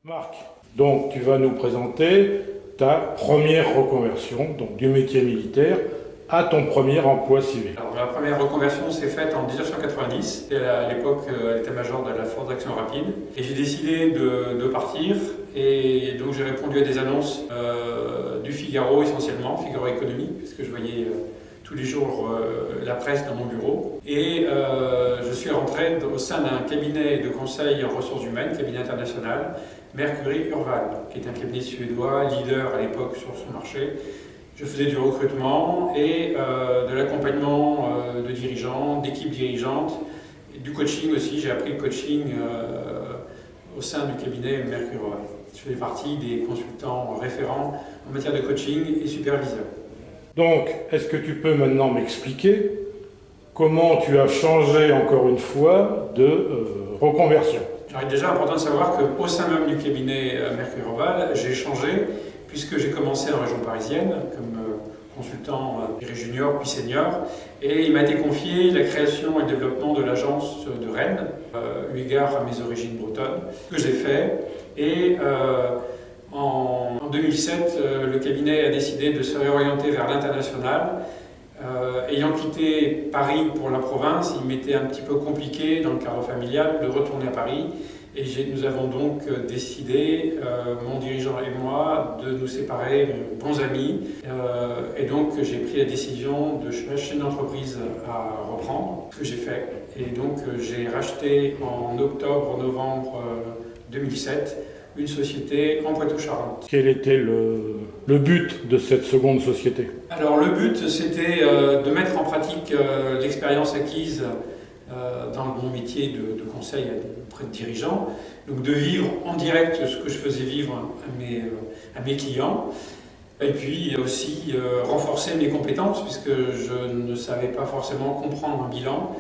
Marc, donc tu vas nous présenter ta première reconversion, donc du métier militaire à ton premier emploi civil. Alors, la première reconversion s'est faite en 1990, c'était à l'époque à l'état-major de la force d'action rapide. Et j'ai décidé de partir, et donc j'ai répondu à des annonces du Figaro essentiellement, Figaro Économie, puisque je voyais tous les jours la presse dans mon bureau. Et je suis rentré au sein d'un cabinet de conseil en ressources humaines, cabinet international, Mercury Urval, qui est un cabinet suédois, leader à l'époque sur ce marché. Je faisais du recrutement et de l'accompagnement de dirigeants, d'équipes dirigeantes, et du coaching aussi. J'ai appris le coaching au sein du cabinet Mercury Urval. Je fais partie des consultants référents en matière de coaching et superviseurs. Donc, est-ce que tu peux maintenant m'expliquer comment tu as changé encore une fois de reconversion? Alors, il est déjà important de savoir qu'au sein même du cabinet Mercury Urval, j'ai changé puisque j'ai commencé en région parisienne comme consultant junior puis senior, et il m'a été confié la création et le développement de l'agence de Rennes, eu égard à mes origines bretonnes, que j'ai fait. Et en 2007, le cabinet a décidé de se réorienter vers l'international. Ayant quitté Paris pour la province, il m'était un petit peu compliqué dans le cadre familial de retourner à Paris. Et nous avons donc décidé, mon dirigeant et moi, de nous séparer de bons amis. Et donc j'ai pris la décision de chercher une entreprise à reprendre, ce que j'ai fait. Et donc j'ai racheté en octobre-novembre 2007 une société en Poitou-Charentes. Quel était le but de cette seconde société? Alors le but, c'était de mettre en pratique l'expérience acquise dans mon métier de conseil auprès de dirigeants, donc de vivre en direct ce que je faisais vivre à mes clients, et puis aussi renforcer mes compétences, puisque je ne savais pas forcément comprendre un bilan,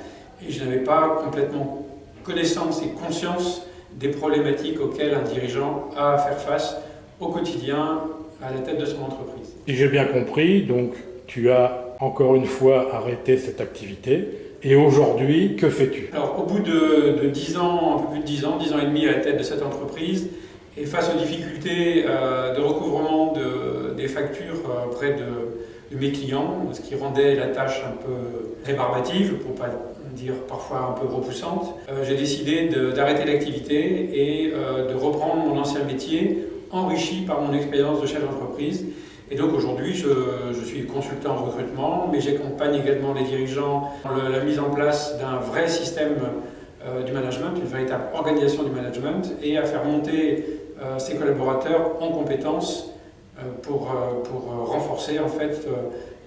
et je n'avais pas complètement connaissance et conscience des problématiques auxquelles un dirigeant a à faire face au quotidien à la tête de son entreprise. Si j'ai bien compris, donc tu as encore une fois arrêté cette activité. Et aujourd'hui, que fais-tu? Alors, au bout de 10 ans, un peu plus de 10 ans et demi à la tête de cette entreprise, et face aux difficultés de recouvrement des factures auprès de mes clients, ce qui rendait la tâche un peu rébarbative, pour ne pas dire parfois un peu repoussante, j'ai décidé d'arrêter l'activité et de reprendre mon ancien métier, enrichi par mon expérience de chef d'entreprise. Et donc aujourd'hui, je suis consultant en recrutement, mais j'accompagne également les dirigeants dans la mise en place d'un vrai système du management, une véritable organisation du management, et à faire monter ses collaborateurs en compétences pour renforcer en fait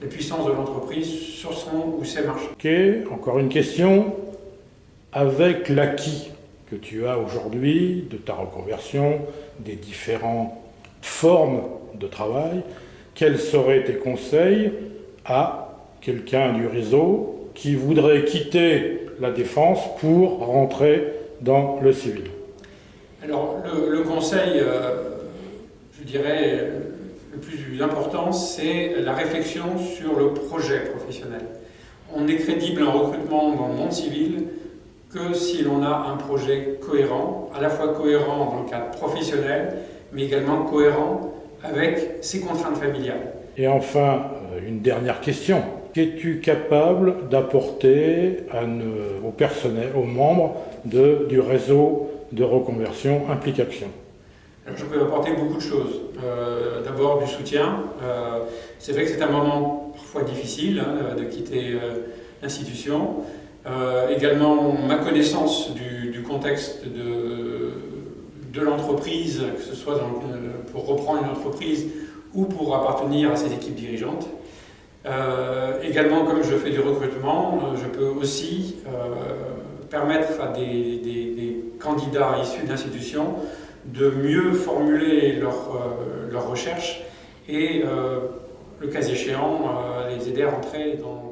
la puissance de l'entreprise sur son ou ses marchés. Ok, encore une question. Avec l'acquis que tu as aujourd'hui de ta reconversion, des différentes formes de travail, quels seraient tes conseils à quelqu'un du réseau qui voudrait quitter la défense pour rentrer dans le civil? Alors le conseil, je dirais, le plus important, c'est la réflexion sur le projet professionnel. On est crédible en recrutement dans le monde civil que si l'on a un projet cohérent, à la fois cohérent dans le cadre professionnel, mais également cohérent avec ses contraintes familiales. Et enfin, une dernière question. Qu'es-tu capable d'apporter au personnel, aux membres du réseau de reconversion Implique Action? Alors, je peux apporter beaucoup de choses. D'abord du soutien. C'est vrai que c'est un moment parfois difficile de quitter l'institution. Également ma connaissance du contexte de l'entreprise, que ce soit pour reprendre une entreprise ou pour appartenir à ses équipes dirigeantes. Également, comme je fais du recrutement, je peux aussi permettre à des candidats issus de l'institution de mieux formuler leurs recherches et, le cas échéant, les aider à rentrer dans